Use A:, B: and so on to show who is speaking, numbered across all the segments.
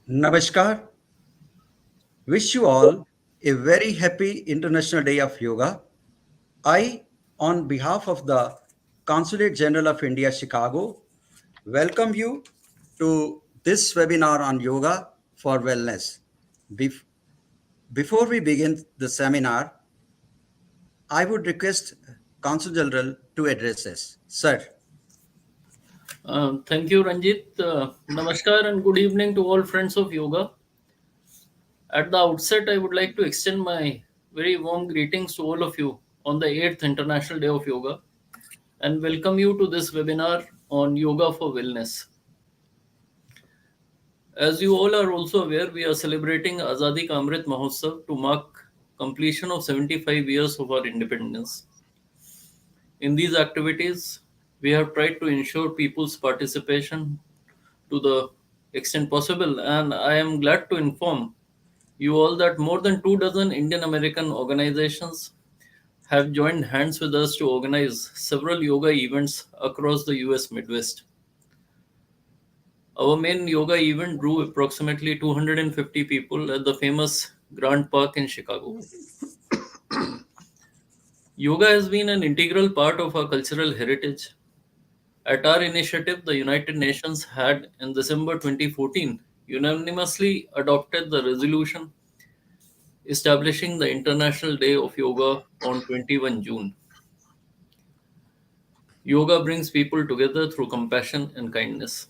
A: Namaskar. Wish you all a very happy International Day of Yoga. I, on behalf of the Consulate General of India, Chicago, welcome you to this webinar on yoga for wellness. Bef- Before we begin the seminar, I would request Consul General to address us. Sir.
B: Thank you, Ranjit. Namaskar and good evening to all friends of yoga. At the outset, I would like to extend my very warm greetings to all of you on the 8th International Day of Yoga and welcome you to this webinar on yoga for wellness. As you all are also aware, we are celebrating Azadi Ka Amrit Mahotsav to mark completion of 75 years of our independence. In these activities, we have tried to ensure people's participation to the extent possible, and I am glad to inform you all that more than 2 dozen Indian American organizations have joined hands with us to organize several yoga events across the US Midwest. Our main yoga event drew approximately 250 people at the famous Grant Park in Chicago. Yoga has been an integral part of our cultural heritage. At our initiative, the United Nations had, in December 2014, unanimously adopted the resolution establishing the International Day of Yoga on 21 June. Yoga brings people together through compassion and kindness.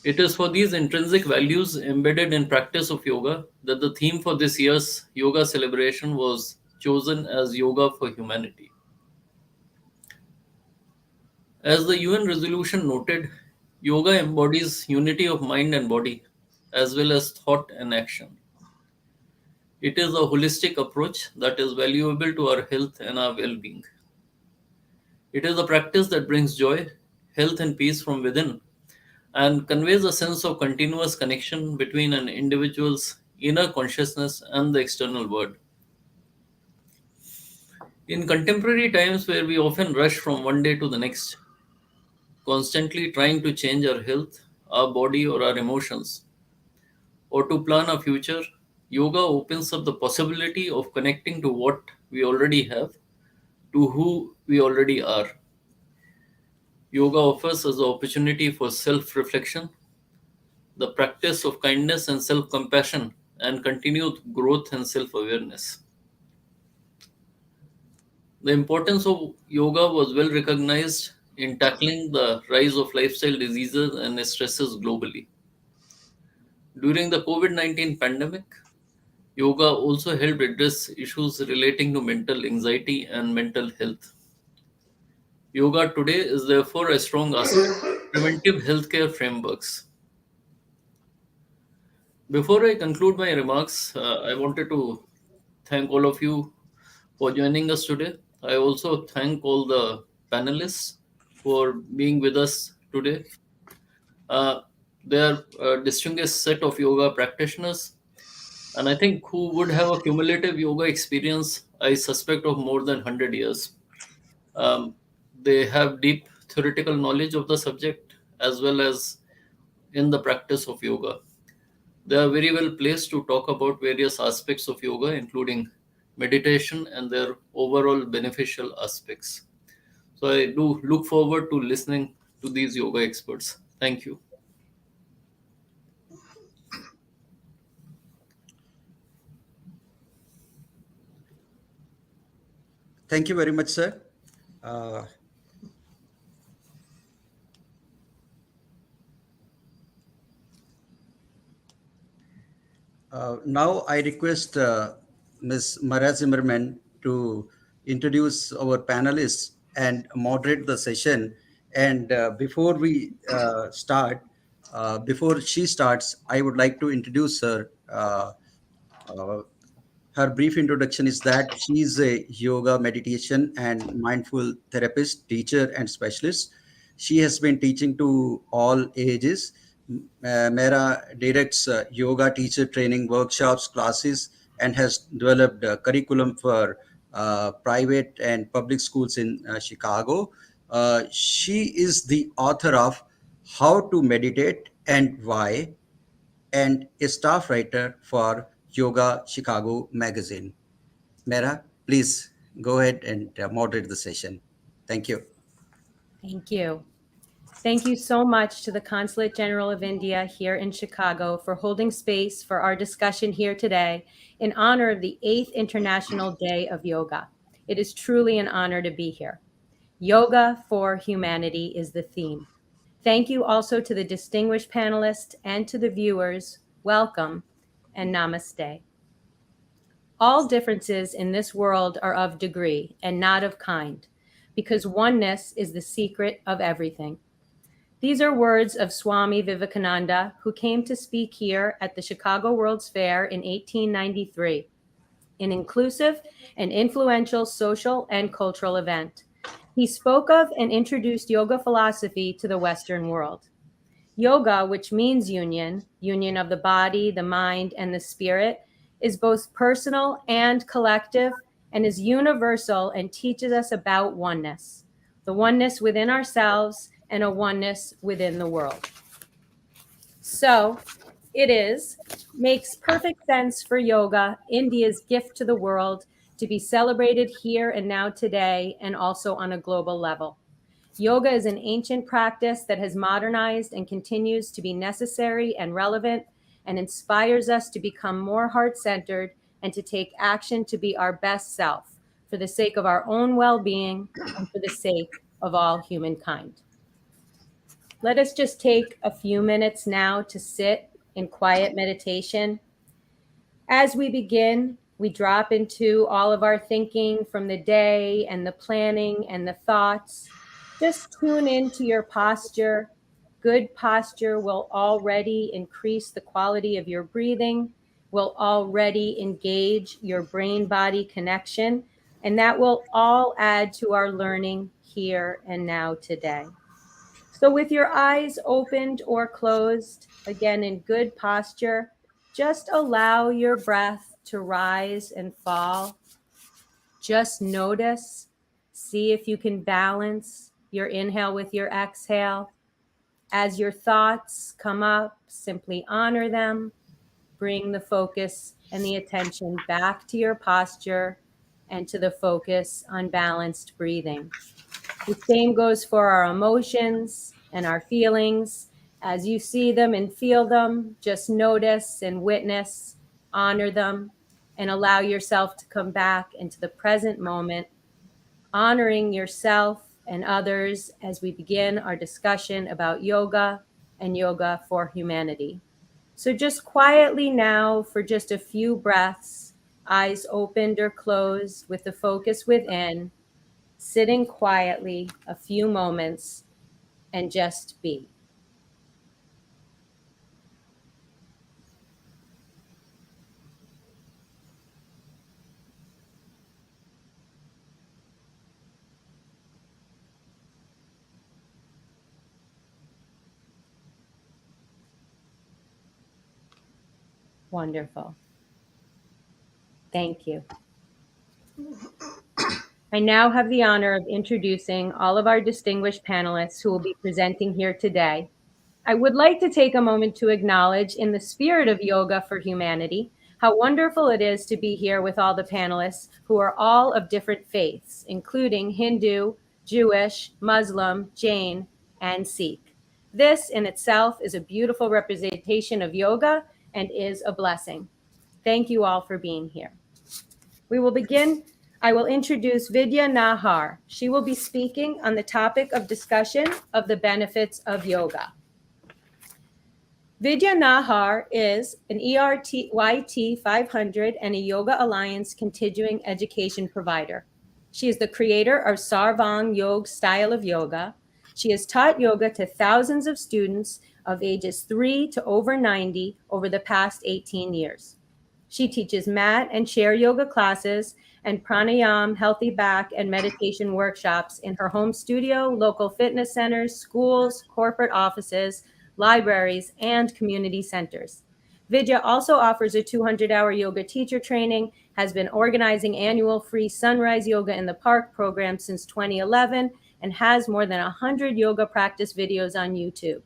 B: It is for these intrinsic values embedded in practice of yoga that the theme for this year's yoga celebration was chosen as Yoga for Humanity. As the UN resolution noted, yoga embodies unity of mind and body, as well as thought and action. It is a holistic approach that is valuable to our health and our well being. It is a practice that brings joy, health, and peace from within and conveys a sense of continuous connection between an individual's inner consciousness and the external world. In contemporary times where we often rush from one day to the next, constantly trying to change our health, our body, or our emotions, or to plan a future, yoga opens up the possibility of connecting to what we already have, to who we already are. Yoga offers us the opportunity for self reflection, the practice of kindness and self compassion, and continued growth and self awareness. The importance of yoga was well recognized in tackling the rise of lifestyle diseases and stresses globally. During the COVID 19 pandemic, yoga also helped address issues relating to mental anxiety and mental health. Yoga today is therefore a strong aspect of preventive healthcare frameworks. Before I conclude my remarks, I wanted to thank all of you for joining us today. I also thank all the panelists for being with us today. Uh, they are a distinguished set of yoga practitioners, and I think who would have a cumulative yoga experience, I suspect, of more than 100 years. Um, they have deep theoretical knowledge of the subject as well as in the practice of yoga. They are very well placed to talk about various aspects of yoga, including meditation and their overall beneficial aspects. So I do look forward to listening to these yoga experts. Thank you.
A: Thank you very much, sir. Uh, Now I request Ms. Mara Zimmerman to introduce our panelists and moderate the session. And before she starts, I would like to introduce her. Uh, Her brief introduction is that she is a yoga, meditation, and mindful therapist, teacher, and specialist. She has been teaching to all ages. Mera directs yoga teacher training workshops, classes, and has developed a curriculum for private and public schools in Chicago. She is the author of How to Meditate and Why, and a staff writer for Yoga Chicago magazine. Mera, please go ahead and moderate the session. Thank you.
C: Thank you. Thank you so much to the Consulate General of India here in Chicago for holding space for our discussion here today in honor of the 8th International Day of Yoga. It is truly an honor to be here. Yoga for Humanity is the theme. Thank you also to the distinguished panelists and to the viewers. Welcome and namaste. All differences in this world are of degree and not of kind, because oneness is the secret of everything. These are words of Swami Vivekananda, who came to speak here at the Chicago World's Fair in 1893, an inclusive and influential social and cultural event. He spoke of and introduced yoga philosophy to the Western world. Yoga, which means union, union of the body, the mind, and the spirit, is both personal and collective and is universal and teaches us about oneness, the oneness within ourselves and a oneness within the world. So makes perfect sense for yoga, India's gift to the world, to be celebrated here and now today and also on a global level. Yoga is an ancient practice that has modernized and continues to be necessary and relevant and inspires us to become more heart-centered and to take action to be our best self for the sake of our own well-being and for the sake of all humankind. Let us just take a few minutes now to sit in quiet meditation. As we begin, we drop into all of our thinking from the day and the planning and the thoughts. Just tune into your posture. Good posture will already increase the quality of your breathing, will already engage your brain-body connection, and that will all add to our learning here and now today. So with your eyes opened or closed, again in good posture, just allow your breath to rise and fall. Just notice, see if you can balance your inhale with your exhale. As your thoughts come up, simply honor them. Bring the focus and the attention back to your posture and to the focus on balanced breathing. The same goes for our emotions and our feelings. As you see them and feel them, just notice and witness, honor them, and allow yourself to come back into the present moment, honoring yourself and others as we begin our discussion about yoga and yoga for humanity. So just quietly now for just a few breaths, eyes opened or closed with the focus within, sitting quietly a few moments and just be. Wonderful. Thank you. I now have the honor of introducing all of our distinguished panelists who will be presenting here today. I would like to take a moment to acknowledge, in the spirit of yoga for humanity, how wonderful it is to be here with all the panelists who are all of different faiths, including Hindu, Jewish, Muslim, Jain, and Sikh. This in itself is a beautiful representation of yoga and is a blessing. Thank you all for being here. We will begin. I will introduce Vidya Nahar. She will be speaking on the topic of discussion of the benefits of yoga. Vidya Nahar is an ERTYT 500 and a Yoga Alliance continuing education provider. She is the creator of Sarvang Yoga style of yoga. She has taught yoga to thousands of students of ages 3 to over 90 over the past 18 years. She teaches mat and chair yoga classes and pranayam, healthy back, and meditation workshops in her home studio, local fitness centers, schools, corporate offices, libraries, and community centers. Vidya also offers a 200-hour yoga teacher training, has been organizing annual free Sunrise Yoga in the Park program since 2011, and has more than 100 yoga practice videos on YouTube.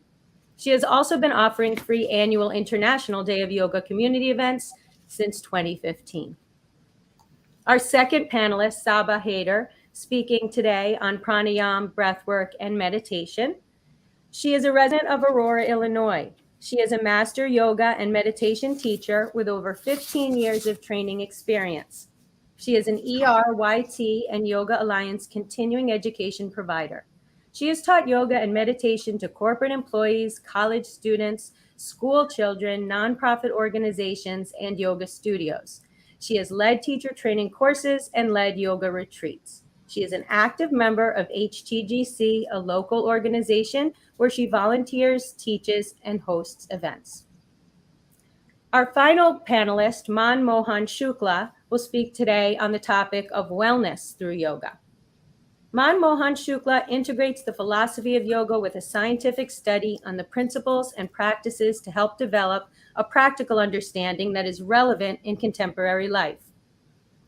C: She has also been offering free annual International Day of Yoga community events since 2015. Our second panelist, Saba Haider, speaking today on pranayam, breathwork, and meditation. She is a resident of Aurora, Illinois. She is a master yoga and meditation teacher with over 15 years of training experience. She is an ERYT and Yoga Alliance continuing education provider. She has taught yoga and meditation to corporate employees, college students, school children, nonprofit organizations, and yoga studios. She has led teacher training courses and led yoga retreats. She is an active member of HTGC, a local organization where she volunteers, teaches, and hosts events. Our final panelist, Man Mohan Shukla, will speak today on the topic of wellness through yoga. Man Mohan Shukla integrates the philosophy of yoga with a scientific study on the principles and practices to help develop a practical understanding that is relevant in contemporary life.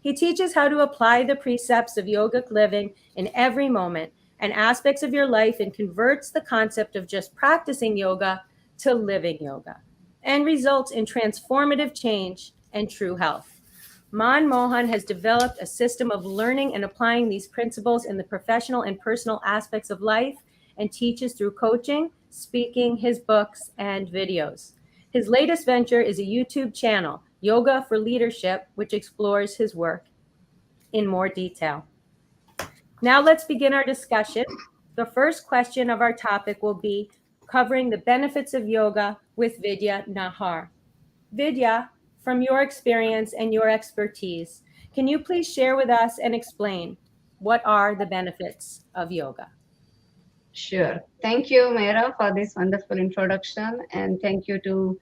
C: He teaches how to apply the precepts of yogic living in every moment and aspects of your life and converts the concept of just practicing yoga to living yoga and results in transformative change and true health. Man Mohan has developed a system of learning and applying these principles in the professional and personal aspects of life and teaches through coaching, speaking, his books, and videos. His latest venture is a YouTube channel, Yoga for Leadership, which explores his work in more detail. Now let's begin our discussion. The first question of our topic will be covering the benefits of yoga with Vidya Nahar. Vidya, from your experience and your expertise, can you please share with us and explain what are the benefits of yoga?
D: Sure. Thank you, Meera, for this wonderful introduction. And thank you to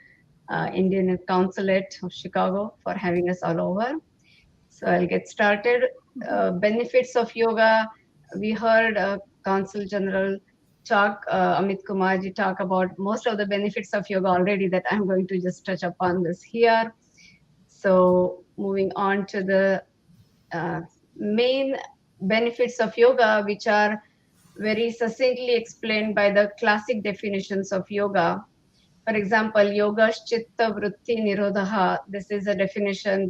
D: Indian Consulate of Chicago for having us all over. So I'll get started. Benefits of yoga. We heard Consul General Amit Kumarji talk about most of the benefits of yoga already that I'm going to just touch upon this here. So moving on to the main benefits of yoga, which are very succinctly explained by the classic definitions of yoga. For example, yoga chitta vritti nirodha. This is a definition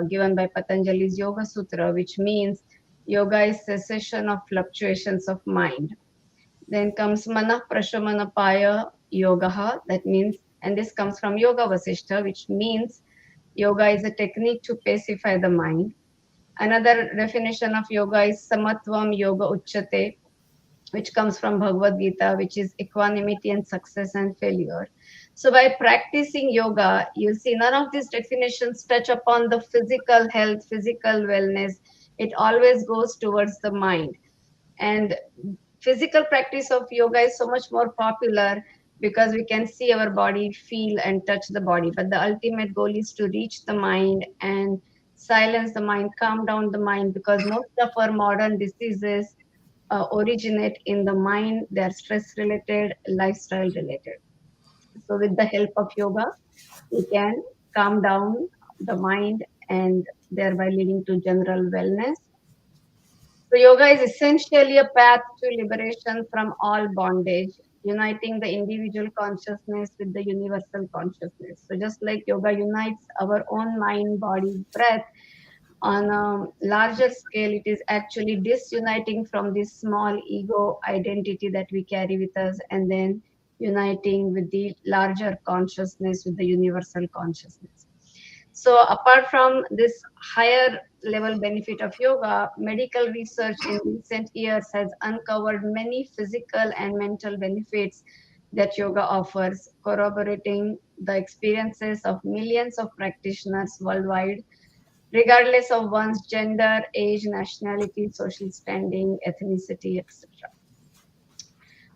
D: given by Patanjali's Yoga Sutra, which means yoga is cessation of fluctuations of mind. Then comes mana prashamanapaya yoga. That means, and this comes from Yoga Vasishta, which means yoga is a technique to pacify the mind. Another definition of yoga is samatvam yoga uchyate, which comes from Bhagavad Gita, which is equanimity and success and failure. So by practicing yoga, you see none of these definitions touch upon the physical health, physical wellness. It always goes towards the mind. And physical practice of yoga is so much more popular because we can see our body, feel, and touch the body. But the ultimate goal is to reach the mind and silence the mind, calm down the mind, because most of our modern diseases originate in the mind. They are stress related, lifestyle related. So with the help of yoga, we can calm down the mind and thereby leading to general wellness. So yoga is essentially a path to liberation from all bondage, uniting the individual consciousness with the universal consciousness. So just like yoga unites our own mind, body, breath, on a larger scale, it is actually disuniting from this small ego identity that we carry with us and then uniting with the larger consciousness, with the universal consciousness. So apart from this higher level benefit of yoga, medical research in recent years has uncovered many physical and mental benefits that yoga offers, corroborating the experiences of millions of practitioners worldwide, regardless of one's gender, age, nationality, social standing, ethnicity, etc.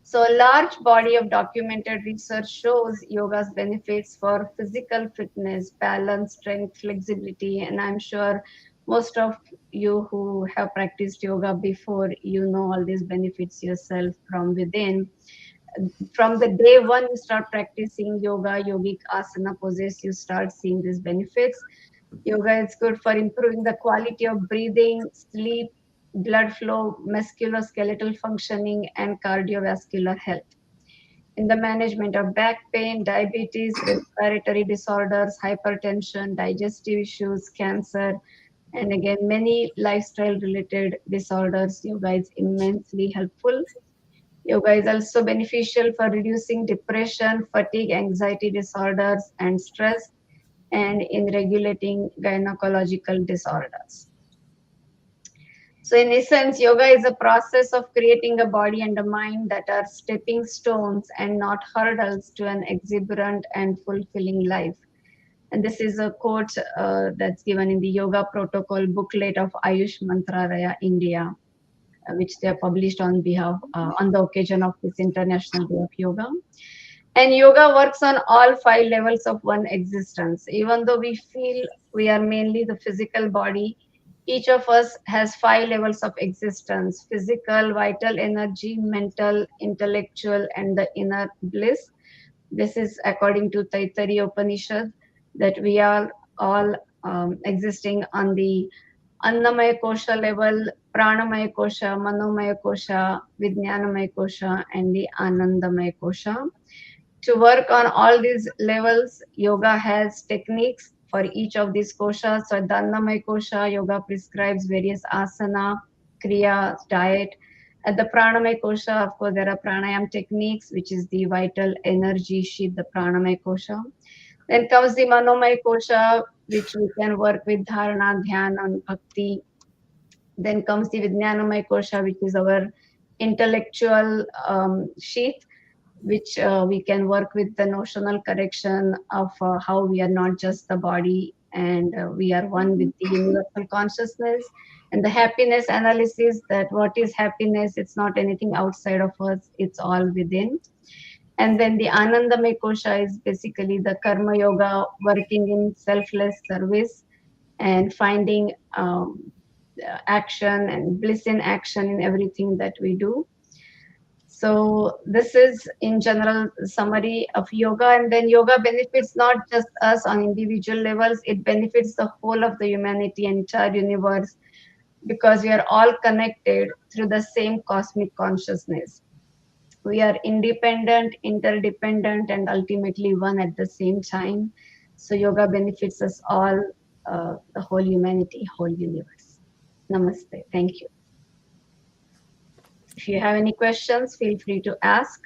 D: So a large body of documented research shows yoga's benefits for physical fitness, balance, strength, flexibility, and I'm sure most of you who have practiced yoga before, you know all these benefits yourself from within. From the day one you start practicing yoga, yogic asana poses, you start seeing these benefits. Yoga is good for improving the quality of breathing, sleep, blood flow, musculoskeletal functioning, and cardiovascular health. in the management of back pain, diabetes, respiratory disorders, hypertension, digestive issues, cancer, and again, many lifestyle related disorders. Yoga is immensely helpful. Yoga is also beneficial for reducing depression, fatigue, anxiety disorders, and stress, and in regulating gynecological disorders. So, in essence, yoga is a process of creating a body and a mind that are stepping stones and not hurdles to an exuberant and fulfilling life. And this is a quote that's given in the Yoga Protocol booklet of Ayush Mantralaya, India, which they have published on behalf on the occasion of this International Day of Yoga. And yoga works on all 5 levels of one existence. Even though we feel we are mainly the physical body, each of us has 5 levels of existence: physical, vital energy, mental, intellectual, and the inner bliss. This is according to Taittiriya Upanishad, that we are all existing on the Annamaya Kosha level, Pranamaya Kosha, Manomaya Kosha, Vijnanamaya Kosha, and the Anandamaya Kosha. To work on all these levels, yoga has techniques for each of these koshas. So, the Annamaya Kosha, yoga prescribes various asana, kriya, diet. At the Pranamaya Kosha, of course, there are pranayam techniques, which is the vital energy sheath, the Pranamaya Kosha. Then comes the Manomaya Kosha, which we can work with dharana, dhyana, and bhakti. Then comes the Vijnanamaya Kosha, which is our intellectual sheath, which we can work with the notional correction of how we are not just the body, and we are one with the universal consciousness. And the happiness analysis, that what is happiness, it's not anything outside of us, it's all within. And then the Anandamaya Kosha is basically the Karma Yoga, working in selfless service and finding action and bliss in action in everything that we do. So this is in general summary of yoga. And then yoga benefits not just us on individual levels, it benefits the whole of the humanity, entire universe, because we are all connected through the same cosmic consciousness. We are independent, interdependent, and ultimately one at the same time. So yoga benefits us all, the whole humanity, whole universe. Namaste. Thank you. If you have any questions, feel free to ask.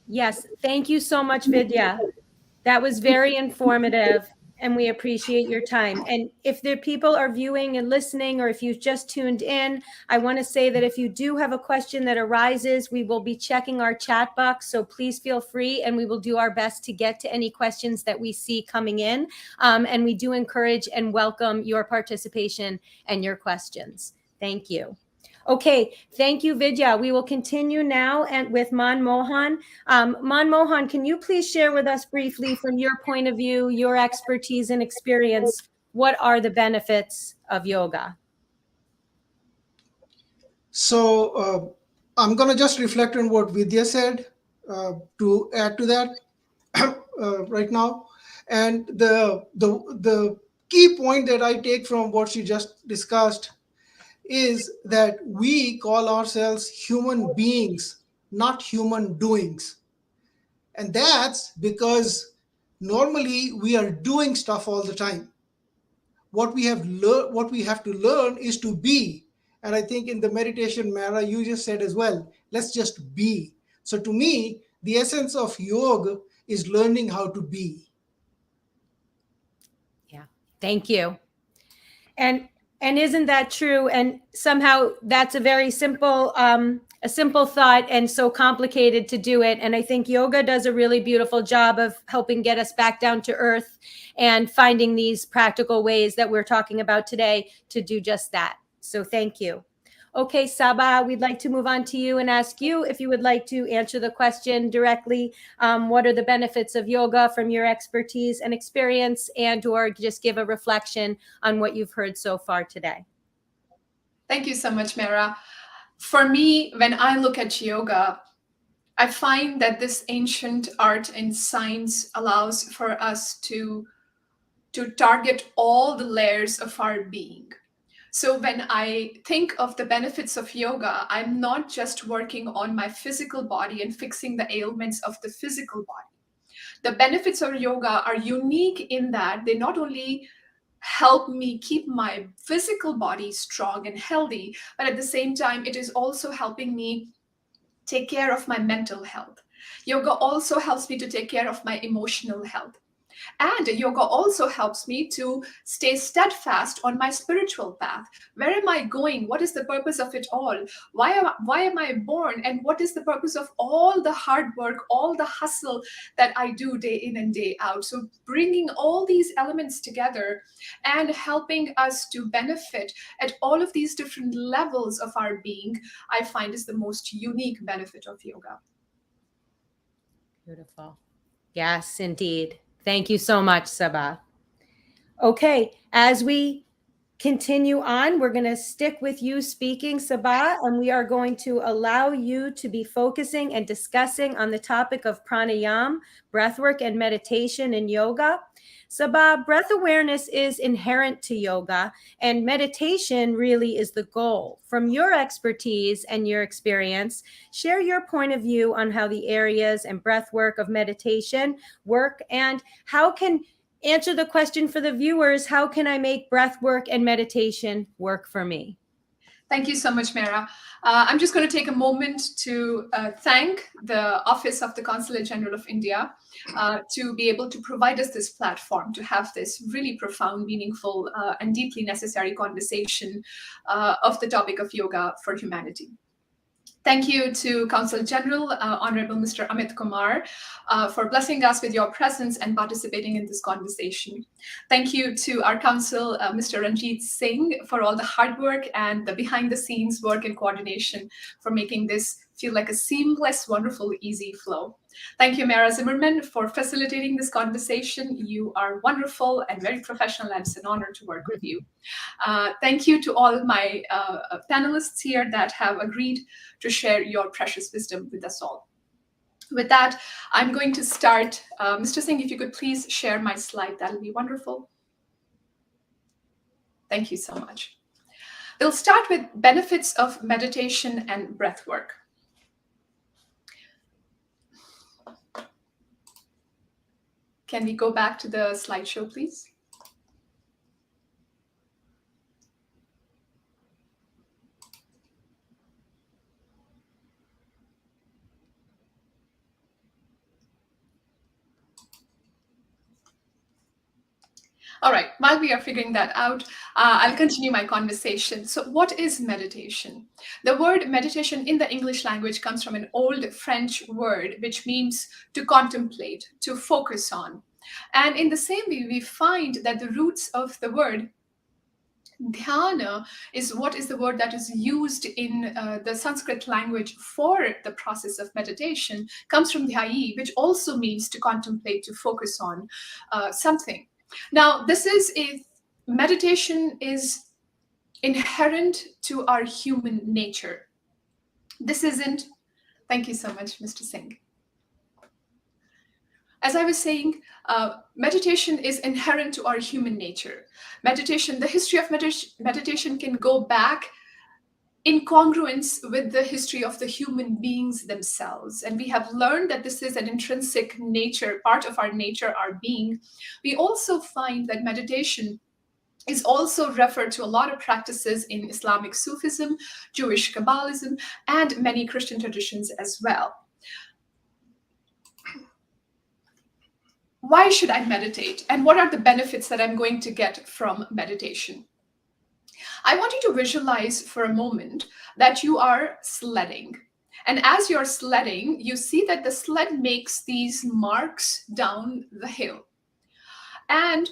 C: Yes, thank you so much, Vidya. That was very informative, and we appreciate your time. And if the people are viewing and listening, or if you've just tuned in, I want to say that if you do have a question that arises, we will be checking our chat box. So please feel free, and we will do our best to get to any questions that we see coming in. And we do encourage and welcome your participation and your questions. Thank you. Okay, thank you, Vidya. We will continue now and with Manmohan. Manmohan, can you please share with us briefly, from your point of view, your expertise and experience, what are the benefits of yoga?
E: So I'm going to just reflect on what Vidya said to add to that right now. And the key point that I take from what she just discussed is that we call ourselves human beings, not human doings. And that's because normally we are doing stuff all the time. What we have to learn is to be. And I think in the meditation, Mara, you just said as well, let's just be. So to me, the essence of yoga is learning how to be.
C: Yeah, thank you. And isn't that true? And somehow that's a very simple thought, and so complicated to do it. And I think yoga does a really beautiful job of helping get us back down to earth and finding these practical ways that we're talking about today to do just that. So thank you. Okay, Saba, we'd like to move on to you and ask you if you would like to answer the question directly. What are the benefits of yoga from your expertise and experience, and or just give a reflection on what you've heard so far today?
F: Thank you so much, Mara. For me, when I look at yoga, I find that this ancient art and science allows for us to target all the layers of our being. So when I think of the benefits of yoga, I'm not just working on my physical body and fixing the ailments of the physical body. The benefits of yoga are unique in that they not only help me keep my physical body strong and healthy, but at the same time, it is also helping me take care of my mental health. Yoga also helps me to take care of my emotional health. And yoga also helps me to stay steadfast on my spiritual path. Where am I going? What is the purpose of it all? Why am I born? And what is the purpose of all the hard work, all the hustle that I do day in and day out? So bringing all these elements together and helping us to benefit at all of these different levels of our being, I find is the most unique benefit of yoga.
C: Beautiful. Yes, indeed. Thank you so much, Sabah. Okay, as we continue on, we're going to stick with you speaking, Sabah, and we are going to allow you to be focusing and discussing on the topic of pranayam, breathwork, and meditation in yoga. Sabah, breath awareness is inherent to yoga, and meditation really is the goal. From your expertise and your experience, share your point of view on how the areas and breathwork of meditation work, and how can answer the question for the viewers, how can I make breath work and meditation work for me?
F: Thank you so much, Mera. I'm just going to take a moment to thank the Office of the Consulate General of India to be able to provide us this platform to have this really profound, meaningful, and deeply necessary conversation of the topic of yoga for humanity. Thank you to Consul General, Honorable Mr. Amit Kumar, for blessing us with your presence and participating in this conversation. Thank you to our Consul, Mr. Ranjit Singh, for all the hard work and the behind-the-scenes work and coordination for making this feel like a seamless, wonderful, easy flow. Thank you, Mera Zimmerman, for facilitating this conversation. You are wonderful and very professional, and it's an honor to work with you. Thank you to all my panelists here that have agreed to share your precious wisdom with us all. With that, I'm going to start. Mr. Singh, if you could please share my slide, that'll be wonderful. Thank you so much. We'll start with benefits of meditation and breath work. Can we go back to the slideshow, please? All right, while we are figuring that out, I'll continue my conversation. So what is meditation? The word meditation in the English language comes from an old French word, which means to contemplate, to focus on. And in the same way, we find that the roots of the word dhyana is what is the word that is used in the Sanskrit language for the process of meditation, comes from dhyayi, which also means to contemplate, to focus on something. Now, meditation is inherent to our human nature. This isn't, thank you so much, Mr. Singh. As I was saying, meditation is inherent to our human nature. Meditation, the history of meditation can go back in congruence with the history of the human beings themselves. And we have learned that this is an intrinsic nature, part of our nature, our being. We also find that meditation is also referred to a lot of practices in Islamic Sufism, Jewish Kabbalism, and many Christian traditions as well. Why should I meditate? And what are the benefits that I'm going to get from meditation? I want you to visualize for a moment that you are sledding. And as you're sledding, you see that the sled makes these marks down the hill. And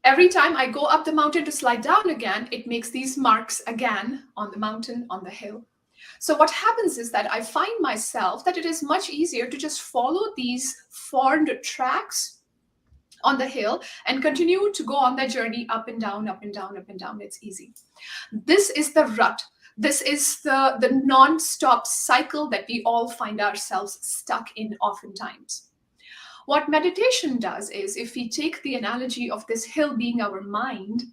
F: every time I go up the mountain to slide down again, it makes these marks again on the mountain, on the hill. So what happens is that I find myself that it is much easier to just follow these formed tracks on the hill and continue to go on that journey up and down, up and down, up and down. It's easy. This is the rut. This is the non-stop cycle that we all find ourselves stuck in oftentimes. What meditation does is, if we take the analogy of this hill being our mind,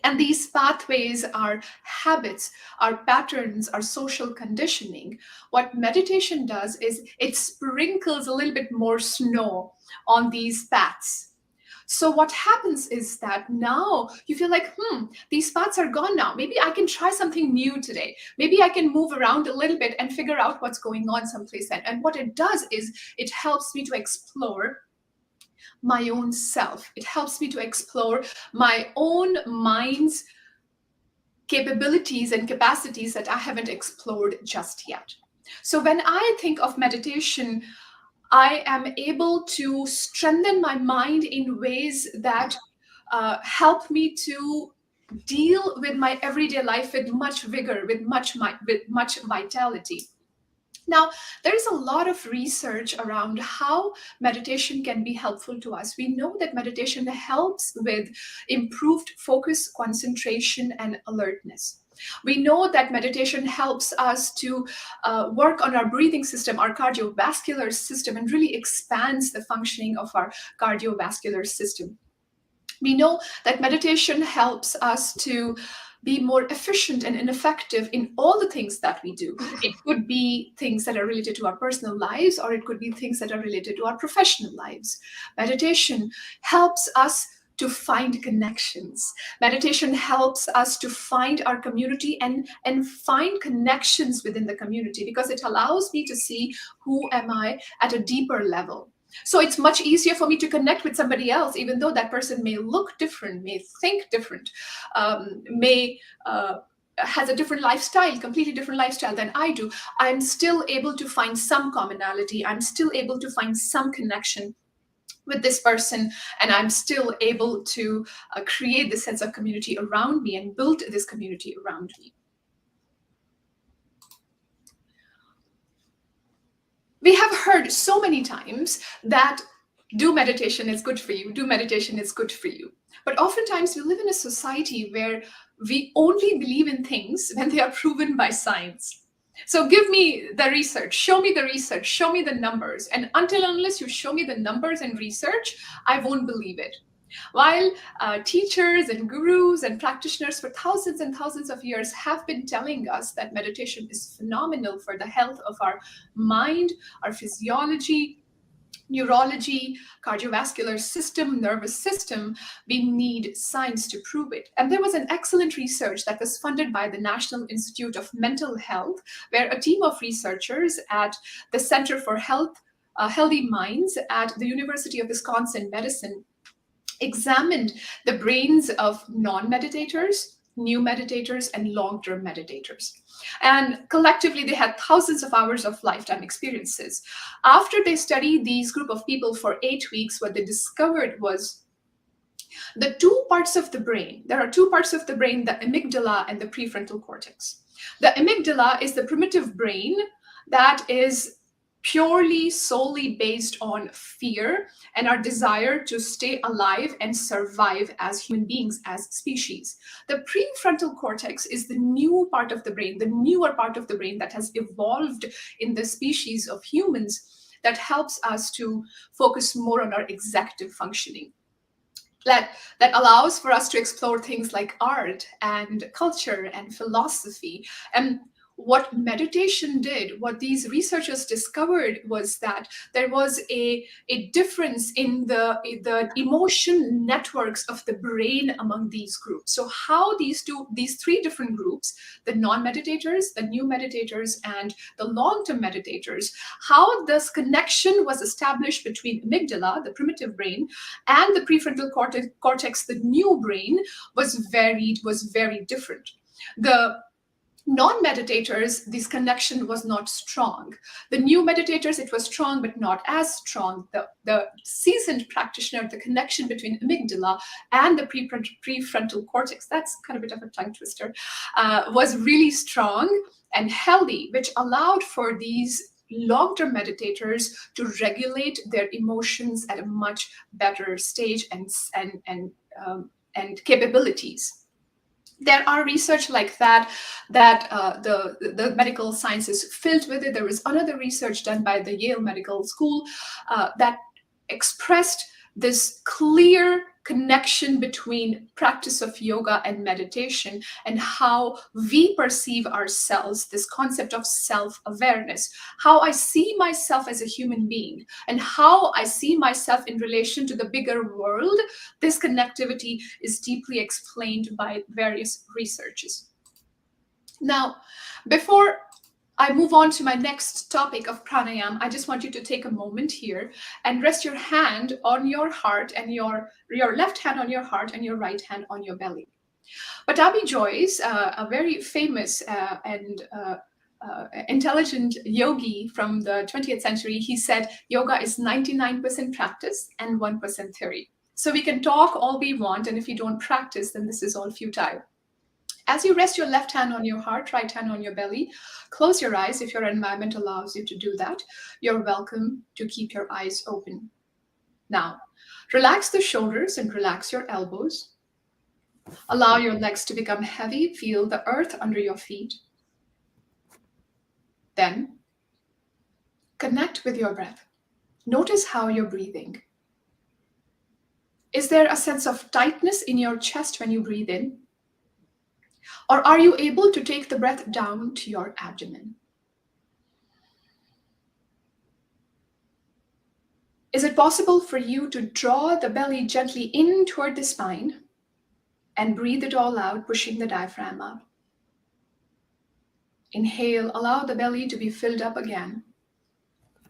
F: And these pathways are habits, are patterns, are social conditioning. What meditation does is it sprinkles a little bit more snow on these paths. So what happens is that now you feel like, these paths are gone now. Maybe I can try something new today. Maybe I can move around a little bit and figure out what's going on someplace. And what it does is it helps me to explore my own self. It helps me to explore my own mind's capabilities and capacities that I haven't explored just yet. So when I think of meditation, I am able to strengthen my mind in ways that help me to deal with my everyday life with much vigor, with much vitality. Now, there is a lot of research around how meditation can be helpful to us. We know that meditation helps with improved focus, concentration, and alertness. We know that meditation helps us to work on our breathing system, our cardiovascular system, and really expands the functioning of our cardiovascular system. We know that meditation helps us to be more efficient and effective in all the things that we do. It could be things that are related to our personal lives, or it could be things that are related to our professional lives. Meditation helps us to find connections. Meditation helps us to find our community and find connections within the community, because it allows me to see who am I at a deeper level. So it's much easier for me to connect with somebody else, even though that person may look different, may think different, has a different lifestyle, completely different lifestyle than I do. I'm still able to find some commonality. I'm still able to find some connection with this person, and I'm still able to create this sense of community around me and build this community around me. We have heard so many times that do meditation is good for you, do meditation is good for you. But oftentimes we live in a society where we only believe in things when they are proven by science. So give me the research, show me the research, show me the numbers. And unless you show me the numbers and research, I won't believe it. While teachers and gurus and practitioners for thousands and thousands of years have been telling us that meditation is phenomenal for the health of our mind, our physiology, neurology, cardiovascular system, nervous system, we need science to prove it. And there was an excellent research that was funded by the National Institute of Mental Health, where a team of researchers at the Center for Healthy Minds at the University of Wisconsin Medicine examined the brains of non-meditators, new meditators, and long-term meditators. And collectively, they had thousands of hours of lifetime experiences. After they studied these group of people for 8 weeks, what they discovered was the two parts of the brain. There are two parts of the brain, the amygdala and the prefrontal cortex. The amygdala is the primitive brain that is purely, solely based on fear and our desire to stay alive and survive as human beings, as species. The prefrontal cortex is the new part of the brain, the newer part of the brain that has evolved in the species of humans, that helps us to focus more on our executive functioning. That allows for us to explore things like art and culture and philosophy. And what meditation did, what these researchers discovered, was that there was a difference in the emotion networks of the brain among these groups. So how these three different groups, the non-meditators, the new meditators, and the long-term meditators, how this connection was established between amygdala, the primitive brain, and the prefrontal cortex, the new brain, was very different. The non-meditators, this connection was not strong. The new meditators, it was strong, but not as strong. The seasoned practitioner, the connection between amygdala and the prefrontal cortex, that's kind of a bit of a tongue twister, was really strong and healthy, which allowed for these long-term meditators to regulate their emotions at a much better stage and capabilities. There are research like that the medical science is filled with it. There was another research done by the Yale Medical School that expressed this clear connection between practice of yoga and meditation and how we perceive ourselves, this concept of self-awareness, how I see myself as a human being and how I see myself in relation to the bigger world. This connectivity is deeply explained by various researches. Now, before I move on to my next topic of pranayama, I just want you to take a moment here and rest your hand on your heart and your left hand on your heart and your right hand on your belly. Patabi Joyce, a very famous and intelligent yogi from the 20th century, he said yoga is 99% practice and 1% theory. So we can talk all we want, and if you don't practice, then this is all futile. As you rest your left hand on your heart, right hand on your belly, close your eyes if your environment allows you to do that. You're welcome to keep your eyes open. Now, relax the shoulders and relax your elbows. Allow your legs to become heavy. Feel the earth under your feet. Then, connect with your breath. Notice how you're breathing. Is there a sense of tightness in your chest when you breathe in? Or are you able to take the breath down to your abdomen? Is it possible for you to draw the belly gently in toward the spine and breathe it all out, pushing the diaphragm out? Inhale, allow the belly to be filled up again.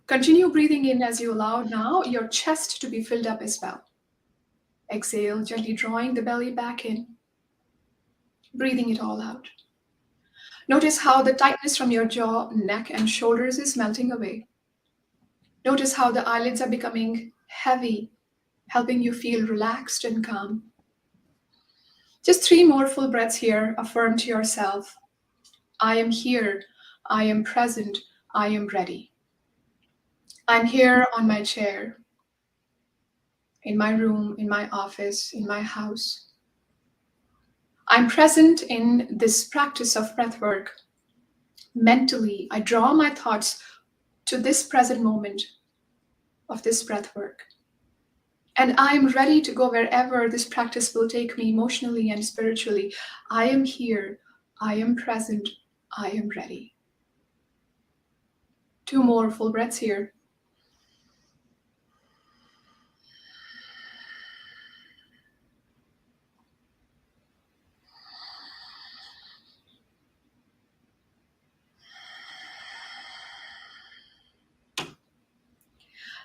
F: Continue breathing in as you allow now your chest to be filled up as well. Exhale, gently drawing the belly back in, breathing it all out. Notice how the tightness from your jaw, neck, and shoulders is melting away. Notice how the eyelids are becoming heavy, helping you feel relaxed and calm. Just 3 more full breaths here. Affirm to yourself, I am here, I am present, I am ready. I'm here on my chair, in my room, in my office, in my house. I'm present in this practice of breath work. Mentally, I draw my thoughts to this present moment of this breath work. And I'm ready to go wherever this practice will take me emotionally and spiritually. I am here, I am present, I am ready. 2 more full breaths here.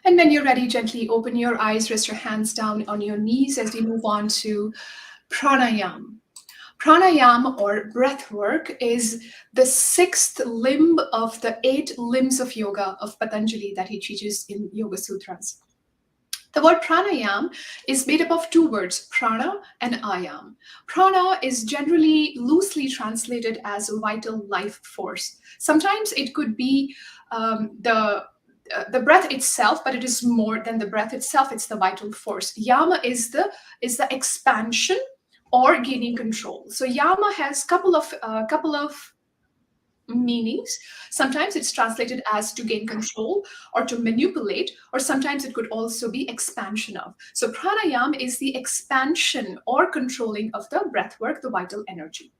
F: And when you're ready, gently open your eyes, rest your hands down on your knees as we move on to pranayama. Pranayama, or breath work, is the 6th limb of the 8 limbs of yoga of Patanjali that he teaches in Yoga Sutras. The word pranayama is made up of 2 words, prana and ayam. Prana is generally loosely translated as vital life force. Sometimes it could be the breath itself, but it is more than the breath itself. It's the vital force. Yama is the expansion or gaining control. So yama has couple of meanings. Sometimes it's translated as to gain control or to manipulate, or sometimes it could also be expansion of. So pranayama is the expansion or controlling of the breath work, the vital energy.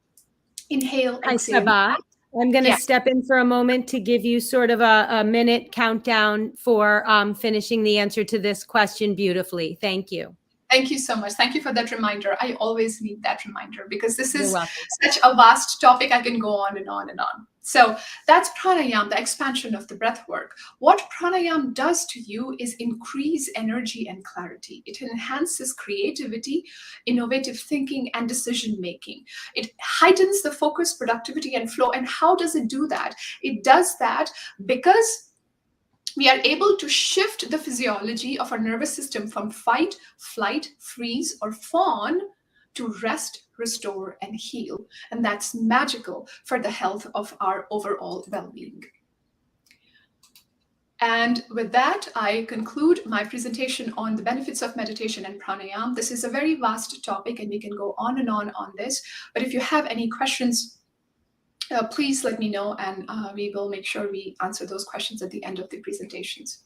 F: Inhale,
C: Hi,
F: exhale.
C: Sabah. I'm going to
F: Yeah.
C: step in for a moment to give you sort of a minute countdown for finishing the answer to this question beautifully. Thank you.
F: Thank you so much. Thank you for that reminder. I always need that reminder because this
C: You're
F: is
C: welcome.
F: such a vast topic. I can go on and on and on. So that's pranayama, the expansion of the breath work. What pranayama does to you is increase energy and clarity. It enhances creativity, innovative thinking, and decision making. It heightens the focus, productivity, and flow. And how does it do that? It does that because we are able to shift the physiology of our nervous system from fight, flight, freeze, or fawn to rest, restore, and heal. And that's magical for the health of our overall well-being. And with that, I conclude my presentation on the benefits of meditation and pranayama. This is a very vast topic, and we can go on this. But if you have any questions, please let me know, and we will make sure we answer those questions at the end of the presentations.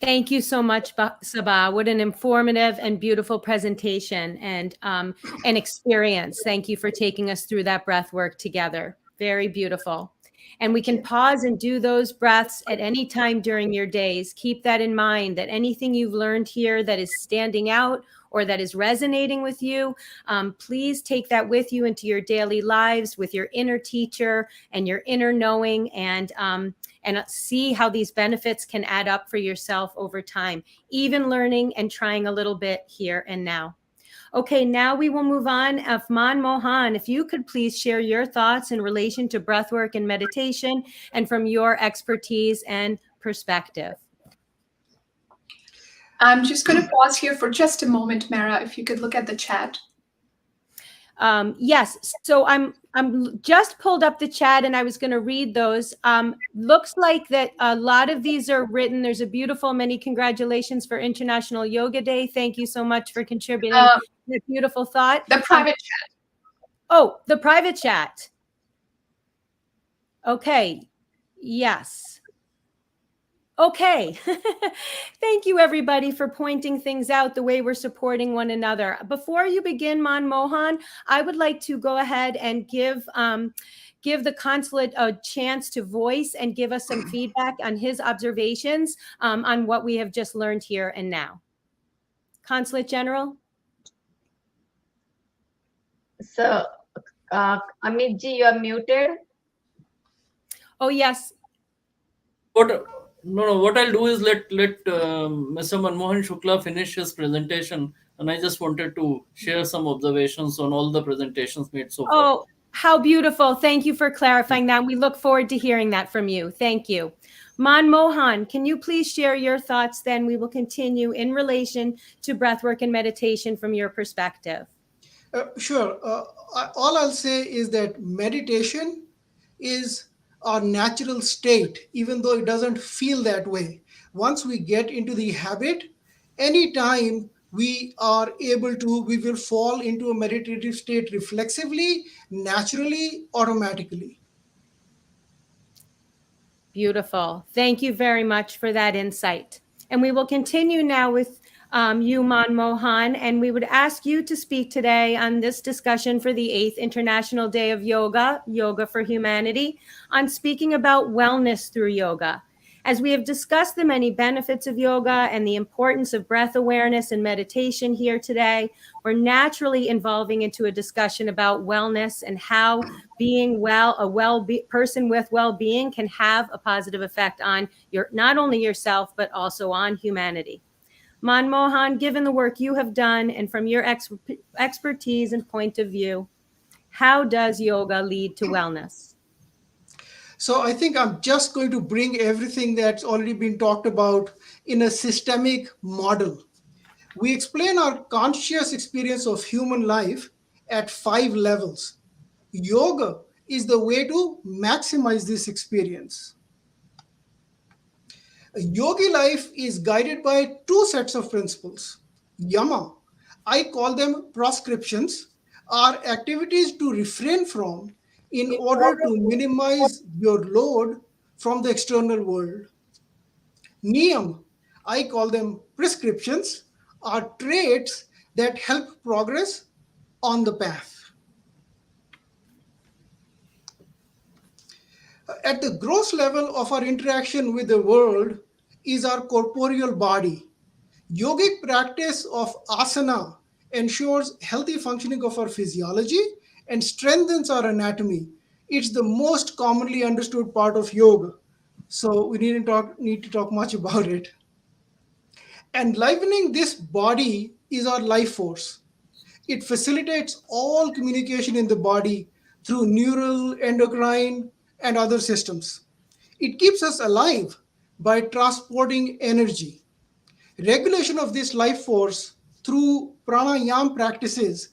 C: Thank you so much, Sabah. What an informative and beautiful presentation and an experience. Thank you for taking us through that breath work together. Very beautiful. And we can pause and do those breaths at any time during your days. Keep that in mind, that anything you've learned here that is standing out or that is resonating with you, please take that with you into your daily lives with your inner teacher and your inner knowing, and see how these benefits can add up for yourself over time, even learning and trying a little bit here and now. Okay, now we will move on. Afman Mohan, if you could please share your thoughts in relation to breathwork and meditation and from your expertise and perspective.
F: I'm just going to pause here for just a moment, Mara, if you could look at the chat.
C: Yes, so I'm just pulled up the chat and I was going to read those. Looks like that a lot of these are written. There's a beautiful many congratulations for International Yoga Day. Thank you so much for contributing that beautiful thought.
F: The private chat.
C: Oh, the private chat. Okay. Yes. Okay. Thank you, everybody, for pointing things out the way we're supporting one another. Before you begin, Mohan, I would like to go ahead and give the consulate a chance to voice and give us some feedback on his observations on what we have just learned here and now. Consulate General?
D: So, Amit ji, you are muted.
C: Oh, yes.
B: What I'll do is let Mr. Manmohan Shukla finish his presentation, and I just wanted to share some observations on all the presentations made so far.
C: Oh, how beautiful. Thank you for clarifying that. We look forward to hearing that from you. Thank you. Mohan, can you please share your thoughts? Then we will continue in relation to breathwork and meditation from your perspective.
E: Sure. All I'll say is that meditation is our natural state, even though it doesn't feel that way. Once we get into the habit, anytime we are able to, we will fall into a meditative state reflexively, naturally, automatically.
C: Beautiful. Thank you very much for that insight. And we will continue now with you, Mohan, and we would ask you to speak today on this discussion for the 8th International Day of Yoga, Yoga for Humanity, on speaking about wellness through yoga. As we have discussed the many benefits of yoga and the importance of breath awareness and meditation here today, we're naturally evolving into a discussion about wellness and how being well, person with well-being can have a positive effect on not only yourself, but also on humanity. Mohan, given the work you have done and from your expertise and point of view, how does yoga lead to wellness?
E: So I think I'm just going to bring everything that's already been talked about in a systemic model. We explain our conscious experience of human life at 5 levels. Yoga is the way to maximize this experience. A yogi life is guided by 2 sets of principles. Yama, I call them proscriptions, are activities to refrain from in order to minimize your load from the external world. Niyam, I call them prescriptions, are traits that help progress on the path. At the gross level of our interaction with the world is our corporeal body. Yogic practice of asana ensures healthy functioning of our physiology and strengthens our anatomy. It's the most commonly understood part of yoga, so we need to talk much about it. Enlivening this body is our life force. It facilitates all communication in the body through neural, endocrine, and other systems. It keeps us alive by transporting energy. Regulation of this life force through pranayama practices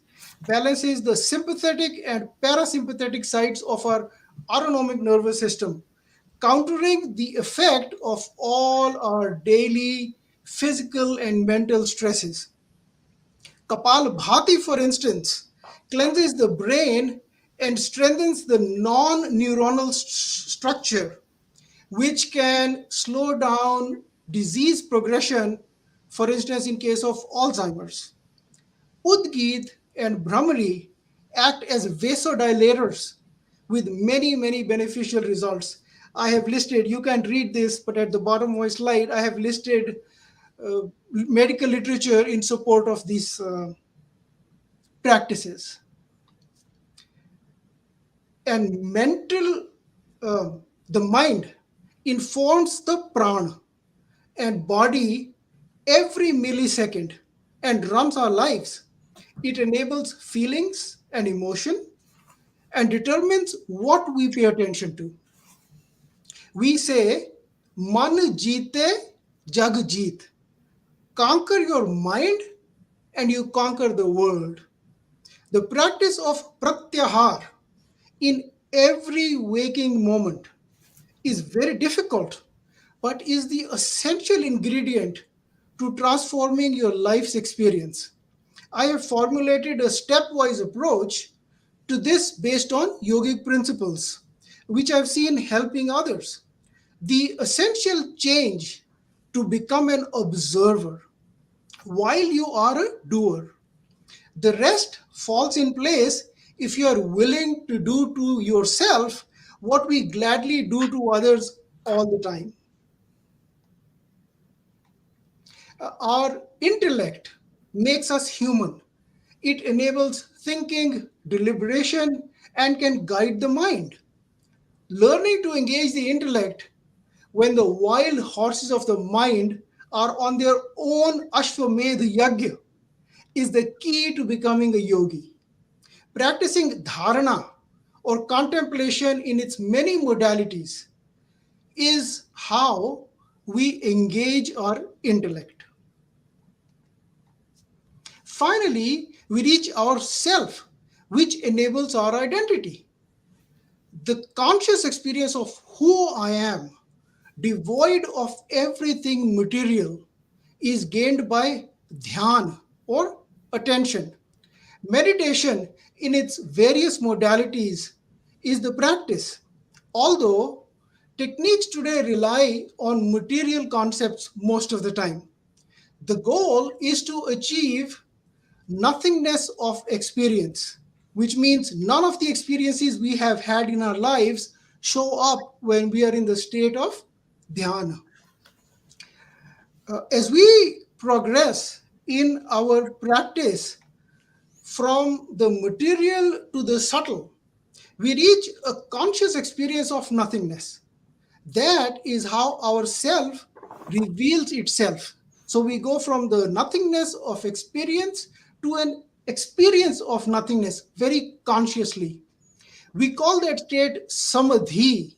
E: balances the sympathetic and parasympathetic sides of our autonomic nervous system, countering the effect of all our daily physical and mental stresses. Kapalabhati, for instance, cleanses the brain and strengthens the non-neuronal structure, which can slow down disease progression, for instance, in case of Alzheimer's. Udgid and Brahmari act as vasodilators with many, many beneficial results. I have listed, you can read this, but at the bottom of my slide, I have listed medical literature in support of these practices. And the mind informs the prana and body every millisecond and runs our lives. It enables feelings and emotion and determines what we pay attention to. We say, Man jeete, jag jeet. Conquer your mind and you conquer the world. The practice of pratyahar in every waking moment is very difficult, but is the essential ingredient to transforming your life's experience. I have formulated a stepwise approach to this based on yogic principles, which I've seen helping others. The essential change to become an observer while you are a doer. The rest falls in place if you are willing to do to yourself what we gladly do to others all the time. Our intellect makes us human. It enables thinking, deliberation, and can guide the mind. Learning to engage the intellect when the wild horses of the mind are on their own Ashwamedh Yagya is the key to becoming a yogi. Practicing dharana or contemplation in its many modalities is how we engage our intellect. Finally, we reach our self, which enables our identity. The conscious experience of who I am, devoid of everything material, is gained by dhyan or attention. Meditation, in its various modalities, is the practice. Although techniques today rely on material concepts most of the time, the goal is to achieve nothingness of experience, which means none of the experiences we have had in our lives show up when we are in the state of dhyana. As we progress in our practice from the material to the subtle, we reach a conscious experience of nothingness. That is how our self reveals itself. So we go from the nothingness of experience to an experience of nothingness very consciously. We call that state samadhi,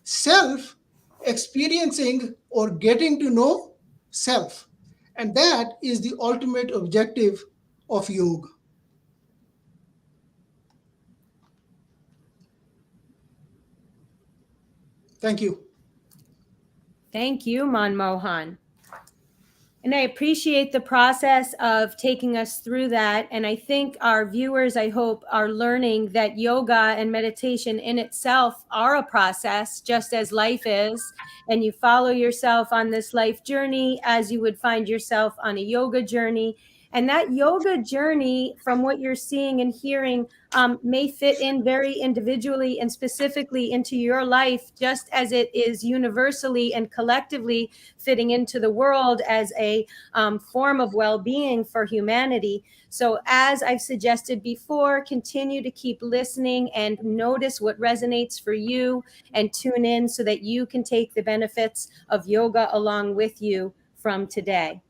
E: self experiencing or getting to know self. And that is the ultimate objective of yoga. Thank you.
C: Thank you, Manmohan. And I appreciate the process of taking us through that. And I think our viewers, I hope, are learning that yoga and meditation in itself are a process, just as life is. And you follow yourself on this life journey as you would find yourself on a yoga journey. And that yoga journey, from what you're seeing and hearing, may fit in very individually and specifically into your life, just as it is universally and collectively fitting into the world as a form of well-being for humanity. So as I've suggested before, continue to keep listening and notice what resonates for you and tune in so that you can take the benefits of yoga along with you from today.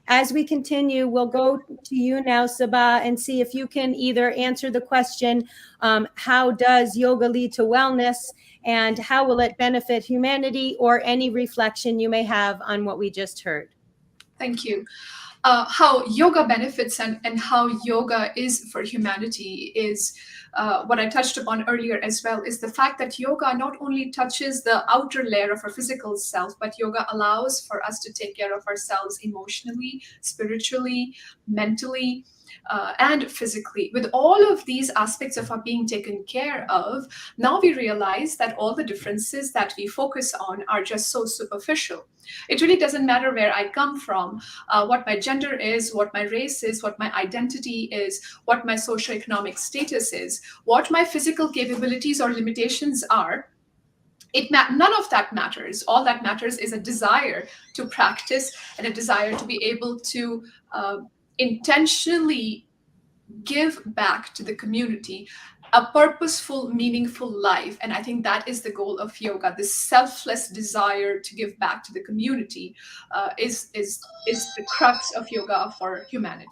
C: As we continue, we'll go to you now, Sabah, and see if you can either answer the question, how does yoga lead to wellness, and how will it benefit humanity, or any reflection you may have on what we just heard.
F: Thank you. How yoga benefits and how yoga is for humanity is what I touched upon earlier as well, is the fact that yoga not only touches the outer layer of our physical self, but yoga allows for us to take care of ourselves emotionally, spiritually, mentally, and physically. With all of these aspects of our being taken care of, now we realize that all the differences that we focus on are just so superficial. It really doesn't matter where I come from, what my gender is, what my race is, what my identity is, what my socioeconomic status is, what my physical capabilities or limitations are. None of that matters. All that matters is a desire to practice and a desire to be able to intentionally give back to the community a purposeful, meaningful life. And I think that is the goal of yoga. This selfless desire to give back to the community is the crux of yoga for humanity.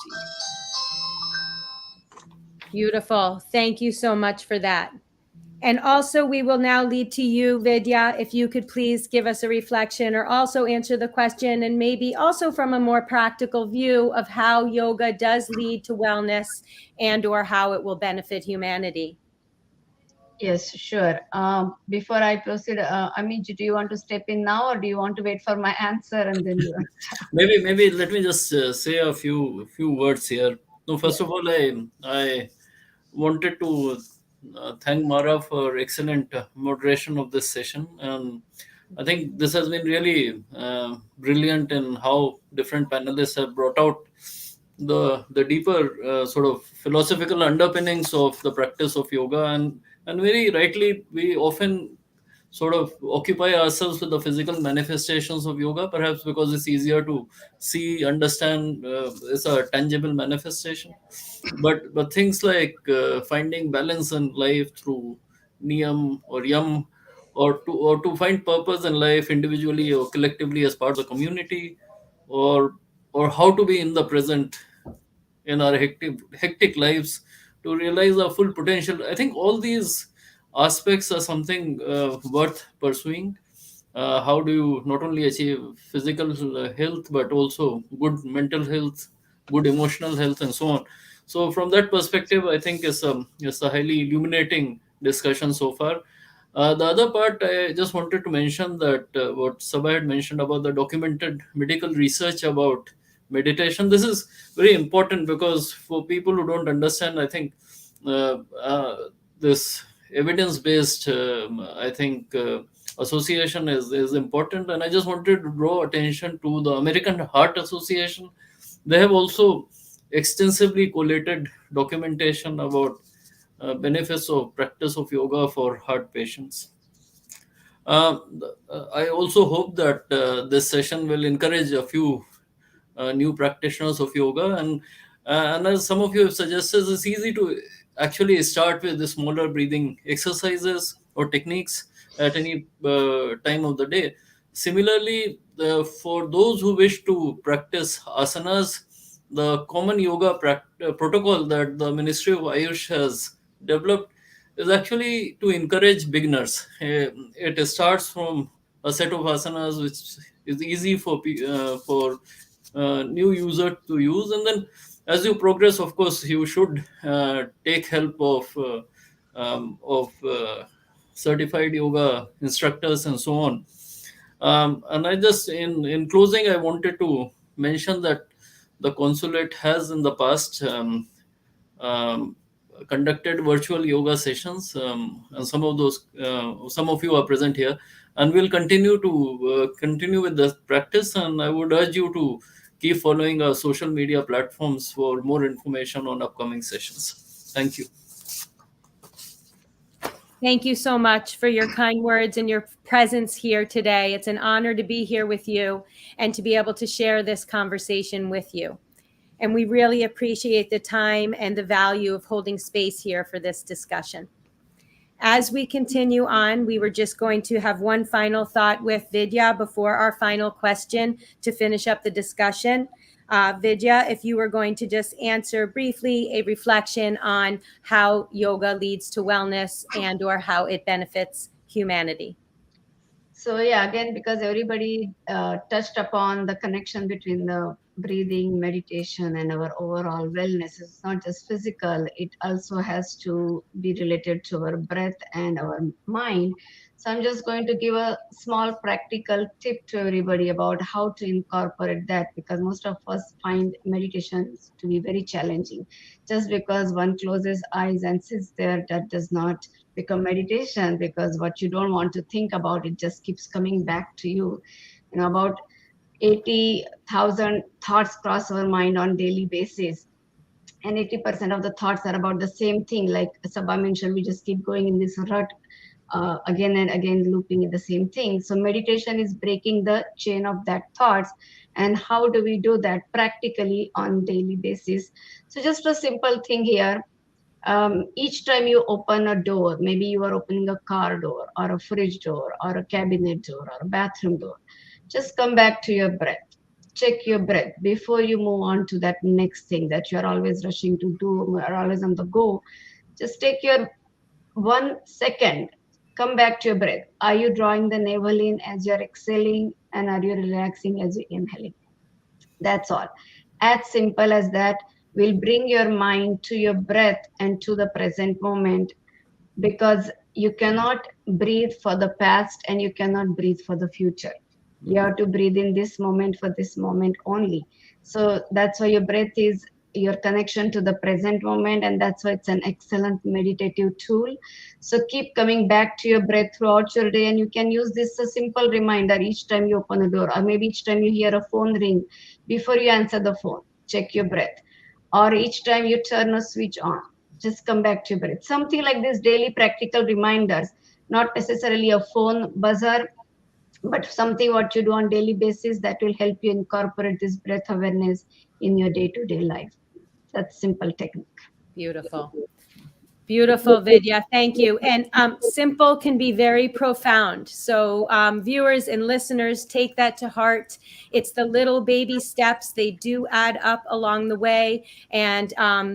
C: Beautiful. Thank you so much for that. And also, we will now lead to you, Vidya, if you could please give us a reflection or also answer the question, and maybe also from a more practical view of how yoga does lead to wellness and or how it will benefit humanity.
D: Yes, sure. Before I proceed, Amit, do you want to step in now, or do you want to wait for my answer and then you?
B: Maybe let me just say a few words here. No,
D: Yeah.
B: first of all, I wanted to thank Mara for excellent moderation of this session, and I think this has been really brilliant in how different panelists have brought out the deeper sort of philosophical underpinnings of the practice of yoga, and very rightly we often sort of occupy ourselves with the physical manifestations of yoga, perhaps because it's easier to see, understand, it's a tangible manifestation. But things like finding balance in life through niyam or yam, or to find purpose in life individually or collectively as part of the community, or how to be in the present in our hectic lives to realize our full potential. I think all these aspects are something worth pursuing. How do you not only achieve physical health but also good mental health, good emotional health, and so on? So from that perspective, I think it's a highly illuminating discussion so far. The other part, I just wanted to mention that what Sabha had mentioned about the documented medical research about meditation. This is very important because for people who don't understand, I think this evidence-based, I think, association is important. And I just wanted to draw attention to the American Heart Association. They have also extensively collated documentation about benefits of practice of yoga for heart patients. Uh, I also hope that this session will encourage a few new practitioners of yoga, and as some of you have suggested, it's easy to actually start with the smaller breathing exercises or techniques at any time of the day. Similarly, for those who wish to practice asanas, the common yoga protocol that the Ministry of Ayush has developed is actually to encourage beginners. It starts from a set of asanas which is easy for new user to use, and then as you progress, of course, you should take help of certified yoga instructors and so on. And I just in closing, I wanted to mention that the consulate has in the past um, conducted virtual yoga sessions, and some of you are present here, and we'll continue with the practice. And I would urge you to keep following our social media platforms for more information on upcoming sessions. Thank you.
C: Thank you so much for your kind words and your presence here today. It's an honor to be here with you and to be able to share this conversation with you. And we really appreciate the time and the value of holding space here for this discussion. As we continue on, we were just going to have one final thought with Vidya before our final question to finish up the discussion. Vidya, if you were going to just answer briefly a reflection on how yoga leads to wellness and or how it benefits humanity.
D: So yeah, again, because everybody touched upon the connection between the breathing, meditation, and our overall wellness is not just physical, it also has to be related to our breath and our mind. So I'm just going to give a small practical tip to everybody about how to incorporate that, because most of us find meditations to be very challenging. Just because one closes eyes and sits there, that does not become meditation, because what you don't want to think about, it just keeps coming back to you. About 80,000 thoughts cross our mind on daily basis, and 80% of the thoughts are about the same thing. Like Sabha mentioned, we just keep going in this rut, again and again, looping in the same thing. So meditation is breaking the chain of that thoughts. And how do we do that practically on daily basis? So just a simple thing here. Each time you open a door, maybe you are opening a car door or a fridge door or a cabinet door or a bathroom door, just come back to your breath. Check your breath before you move on to that next thing that you're always rushing to do or always on the go. Just take your 1 second, come back to your breath. Are you drawing the navel in as you're exhaling, and are you relaxing as you're inhaling? That's all. As simple as that will bring your mind to your breath and to the present moment, because you cannot breathe for the past and you cannot breathe for the future. You have to breathe in this moment for this moment only. So that's why your breath is your connection to the present moment, and that's why it's an excellent meditative tool. So keep coming back to your breath throughout your day, and you can use this a simple reminder each time you open a door, or maybe each time you hear a phone ring. Before you answer the phone, check your breath, or each time you turn a switch on, just come back to your breath. Something like this, daily practical reminders, not necessarily a phone buzzer, but something what you do on daily basis that will help you incorporate this breath awareness in your day-to-day life. That's simple technique.
C: Beautiful. Beautiful, Vidya. Thank you. And simple can be very profound. So, viewers and listeners, take that to heart. It's the little baby steps, they do add up along the way. And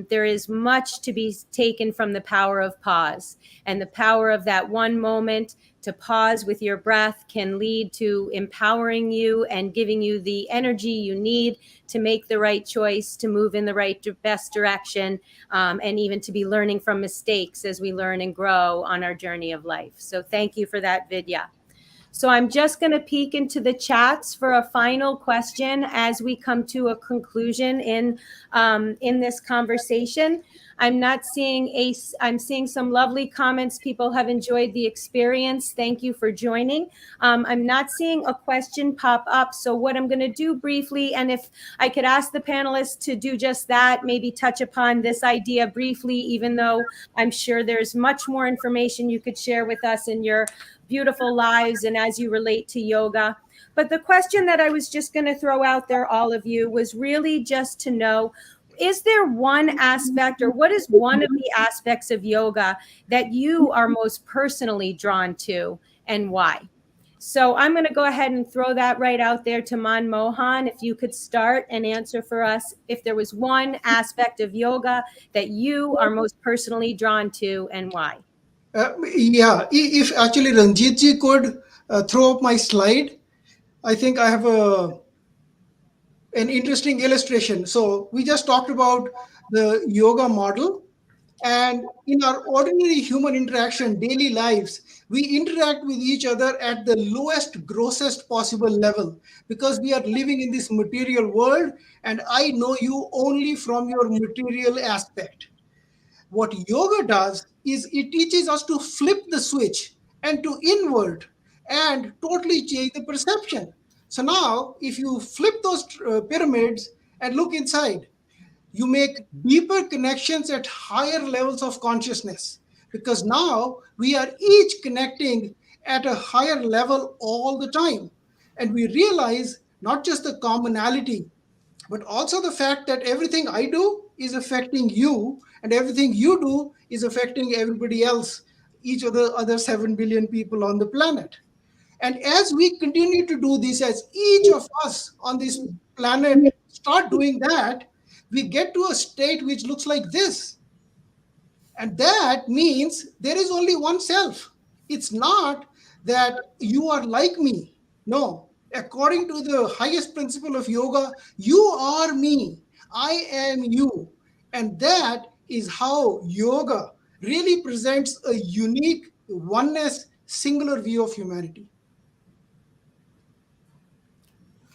C: there is much to be taken from the power of pause. And the power of that one moment to pause with your breath can lead to empowering you and giving you the energy you need to make the right choice, to move in the right, best direction, and even to be learning from mistakes as we learn and grow on our journey of life. So thank you for that, Vidya. So I'm just going to peek into the chats for a final question as we come to a conclusion in this conversation. I'm seeing some lovely comments. People have enjoyed the experience. Thank you for joining. I'm not seeing a question pop up. So what I'm going to do briefly, and if I could ask the panelists to do just that, maybe touch upon this idea briefly, even though I'm sure there's much more information you could share with us in your beautiful lives and as you relate to yoga. But the question that I was just going to throw out there, all of you, was really just to know, is there one aspect, or what is one of the aspects of yoga that you are most personally drawn to, and why? So I'm going to go ahead and throw that right out there to Man Mohan. If you could start and answer for us, if there was one aspect of yoga that you are most personally drawn to, and why?
E: Yeah, if actually Ranjit ji could throw up my slide, I think I have an interesting illustration. So we just talked about the yoga model, and in our ordinary human interaction, daily lives, we interact with each other at the lowest, grossest possible level, because we are living in this material world, and I know you only from your material aspect. What yoga does is it teaches us to flip the switch and to invert and totally change the perception. So now, if you flip those pyramids and look inside, you make deeper connections at higher levels of consciousness, because now we are each connecting at a higher level all the time. And we realize not just the commonality, but also the fact that everything I do is affecting you, and everything you do is affecting everybody else, each of the other 7 billion people on the planet. And as we continue to do this, as each of us on this planet start doing that, we get to a state which looks like this. And that means there is only one self. It's not that you are like me. No, According to the highest principle of yoga, you are me, I am you. And that is how yoga really presents a unique oneness, singular view of humanity.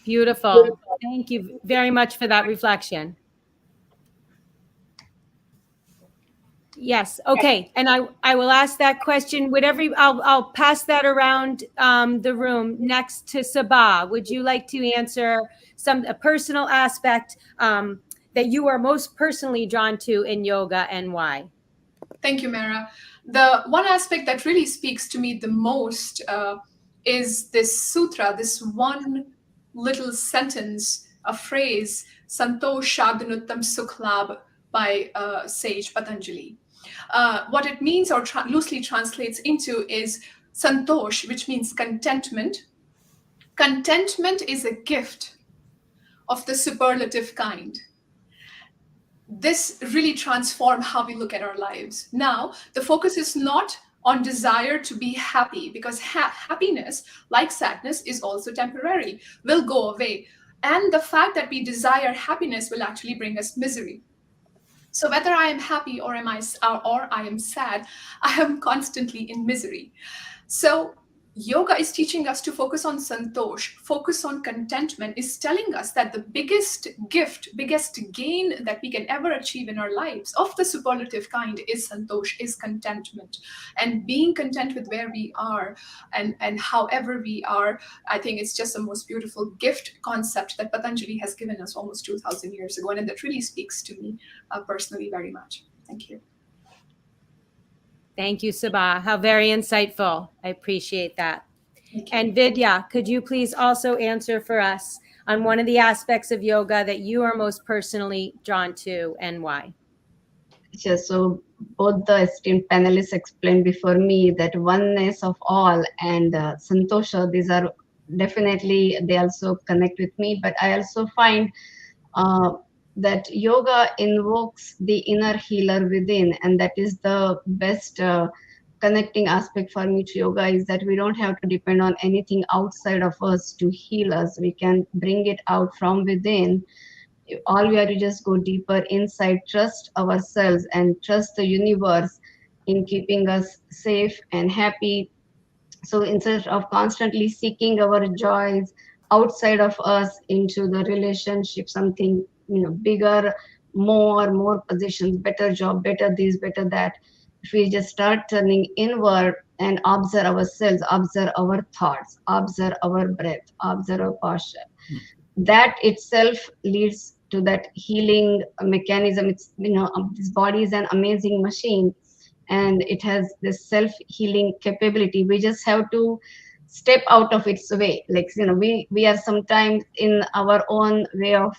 C: Beautiful. Thank you very much for that reflection. Yes. Okay. And I will ask that question. I'll pass that around the room next to Sabah. Would you like to answer a personal aspect that you are most personally drawn to in yoga and why?
F: Thank you, Mara. The one aspect that really speaks to me the most is this sutra, this one little sentence, a phrase, Santosh Shadhanuttam Sukhlabh by sage Patanjali. What it means, or loosely translates into, is Santosh, which means contentment. Contentment is a gift of the superlative kind. This really transformed how we look at our lives. Now, the focus is not on desire to be happy, because happiness, like sadness, is also temporary, will go away. And the fact that we desire happiness will actually bring us misery. So whether I am happy or I am sad, I am constantly in misery. So yoga is teaching us to focus on santosh, focus on contentment, is telling us that the biggest gift, biggest gain that we can ever achieve in our lives of the superlative kind is santosh, is contentment. And being content with where we are and however we are, I think it's just the most beautiful gift concept that Patanjali has given us almost 2,000 years ago. And that really speaks to me personally very much. Thank you.
C: Thank you, Sabah. How very insightful. I appreciate that.
F: Thank you.
C: And Vidya, could you please also answer for us on one of the aspects of yoga that you are most personally drawn to and why?
D: Sure. So both the esteemed panelists explained before me that oneness of all and santosha, these are definitely, they also connect with me. But I also find that yoga invokes the inner healer within, and that is the best connecting aspect for me to yoga, is that we don't have to depend on anything outside of us to heal us. We can bring it out from within. All we have to just go deeper inside, trust ourselves and trust the universe in keeping us safe and happy. So instead of constantly seeking our joys outside of us into the relationship, something bigger, more positions, better job, better this, better that, if we just start turning inward and observe ourselves, observe our thoughts, observe our breath, observe our posture, that itself leads to that healing mechanism. It's this body is an amazing machine, and it has this self-healing capability. We just have to step out of its way. Like we are sometimes in our own way of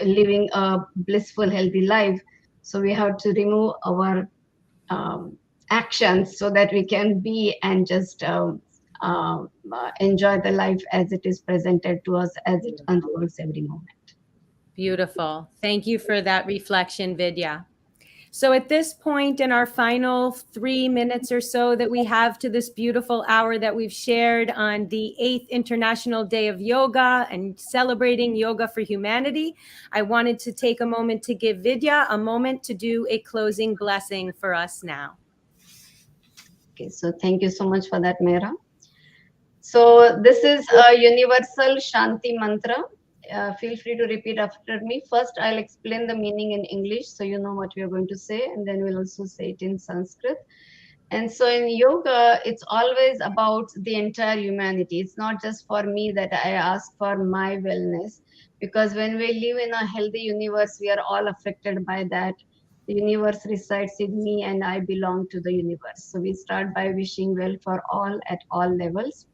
D: living a blissful, healthy life. So we have to remove our actions so that we can be and just enjoy the life as it is presented to us, as it unfolds every moment.
C: Beautiful. Thank you for that reflection, Vidya. So at this point in our final 3 minutes or so that we have to this beautiful hour that we've shared on the 8th International Day of Yoga and celebrating yoga for humanity, I wanted to take a moment to give Vidya a moment to do a closing blessing for us now.
D: Okay, so thank you so much for that, Mera. So this is a universal Shanti mantra. Feel free to repeat after me. First, I'll explain the meaning in English so you know what we are going to say, and then we'll also say it in Sanskrit. And so in yoga, it's always about the entire humanity. It's not just for me that I ask for my wellness, because when we live in a healthy universe, we are all affected by that. The universe resides in me and I belong to the universe. So we start by wishing well for all at all levels.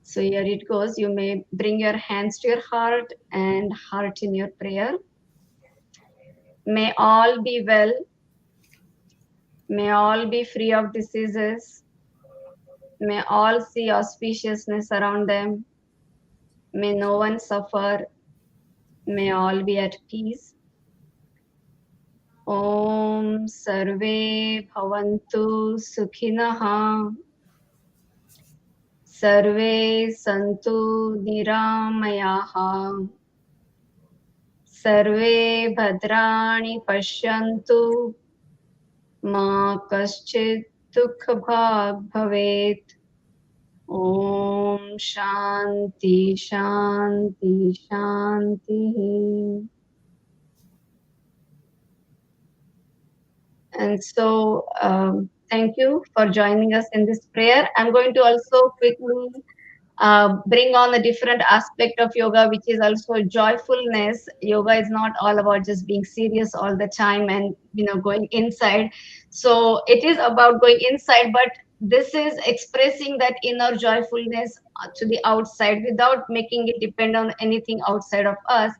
D: So here it goes. You may bring your hands to your heart and heart in your prayer. May all be well. May all be free of diseases. May all see auspiciousness around them. May no one suffer. May all be at peace. Om Sarve Bhavantu Sukhinaha. सर्वे सन्तु निरामयाः सर्वे भद्राणि पश्यन्तु मा कश्चित् दुःखभाग् भवेत् ॐ शान्ति शान्ति शान्तिः. And so, thank you for joining us in this prayer. I'm going to also quickly bring on a different aspect of yoga, which is also joyfulness. Yoga is not all about just being serious all the time and going inside. So it is about going inside, but this is expressing that inner joyfulness to the outside without making it depend on anything outside of us.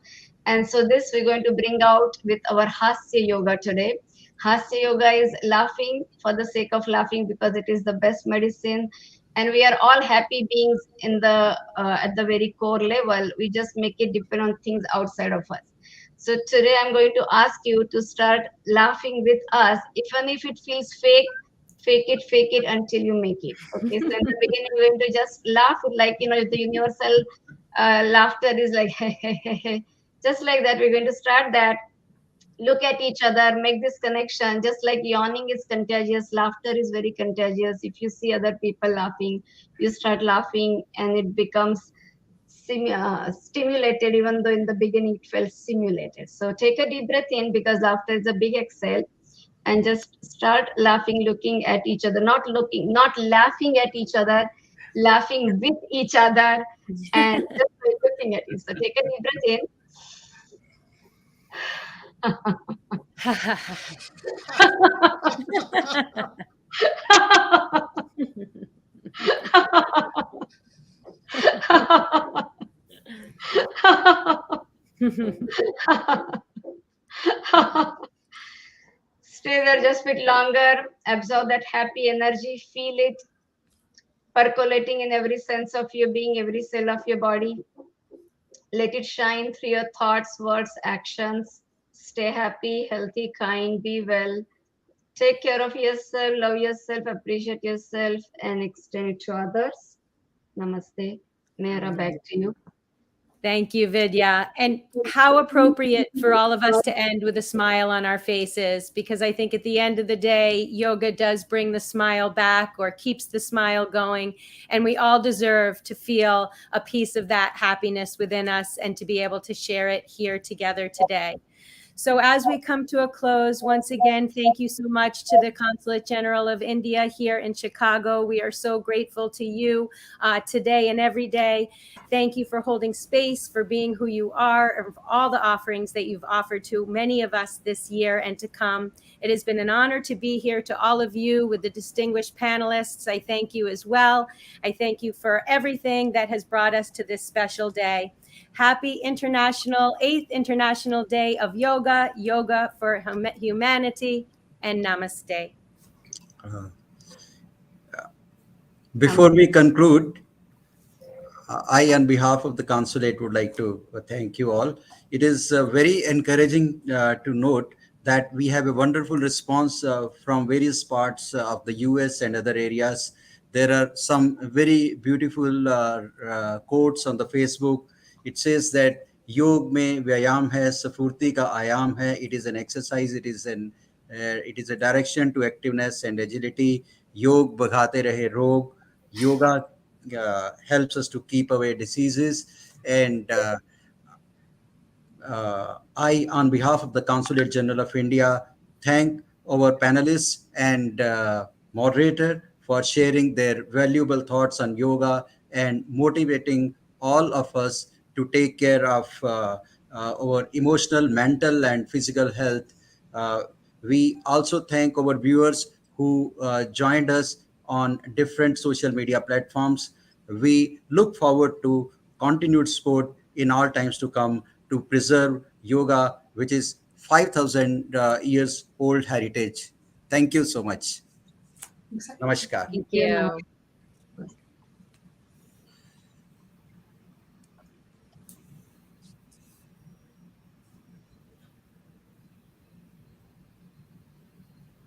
D: And so this we're going to bring out with our Hasya Yoga today. Hasya Yoga is laughing for the sake of laughing because it is the best medicine. And we are all happy beings in the at the very core level. We just make it depend on things outside of us. So today I'm going to ask you to start laughing with us, even if it feels fake it until you make it. Okay, so in the beginning we're going to just laugh with, like, the universal laughter is like just like that. We're going to start that. Look at each other, make this connection. Just like yawning is contagious, laughter is very contagious. If you see other people laughing, you start laughing and it becomes stimulated, even though in the beginning it felt simulated. So take a deep breath in, because laughter is a big exhale, and just start laughing, looking at each other, not laughing at each other, laughing with each other, and just looking at each other. So take a deep breath in. Stay there just a bit longer. Absorb that happy energy. Feel it percolating in every sense of your being, every cell of your body. Let it shine through your thoughts, words, actions. Stay happy, healthy, kind, be well. Take care of yourself, love yourself, appreciate yourself, and extend it to others. Namaste. Mera, back to you.
C: Thank you, Vidya. And how appropriate for all of us to end with a smile on our faces, because I think at the end of the day, yoga does bring the smile back or keeps the smile going. And we all deserve to feel a piece of that happiness within us and to be able to share it here together today. So as we come to a close, once again, thank you so much to the Consulate General of India here in Chicago. We are so grateful to you today and every day. Thank you for holding space, for being who you are, of all the offerings that you've offered to many of us this year and to come. It has been an honor to be here. To all of you with the distinguished panelists, I thank you as well. I thank you for everything that has brought us to this special day. Happy 8th International Day of Yoga, Yoga for Humanity, and Namaste.
A: Before we conclude, I, on behalf of the Consulate, would like to thank you all. It is very encouraging to note that we have a wonderful response from various parts of the US and other areas. There are some very beautiful quotes on the Facebook. It says that योग में व्यायाम है, स्फूर्ति का आयाम है. It is an exercise. It is a direction to activeness and agility. योग भगाते रहे रोग. Yoga helps us to keep away diseases. And I, on behalf of the Consulate General of India, thank our panelists and moderator for sharing their valuable thoughts on yoga and motivating all of us to take care of our emotional, mental, and physical health. We also thank our viewers who joined us on different social media platforms. We look forward to continued support in all times to come to preserve yoga, which is 5,000 years old heritage. Thank you so much.
F: Exactly.
A: Namaskar.
C: Thank you.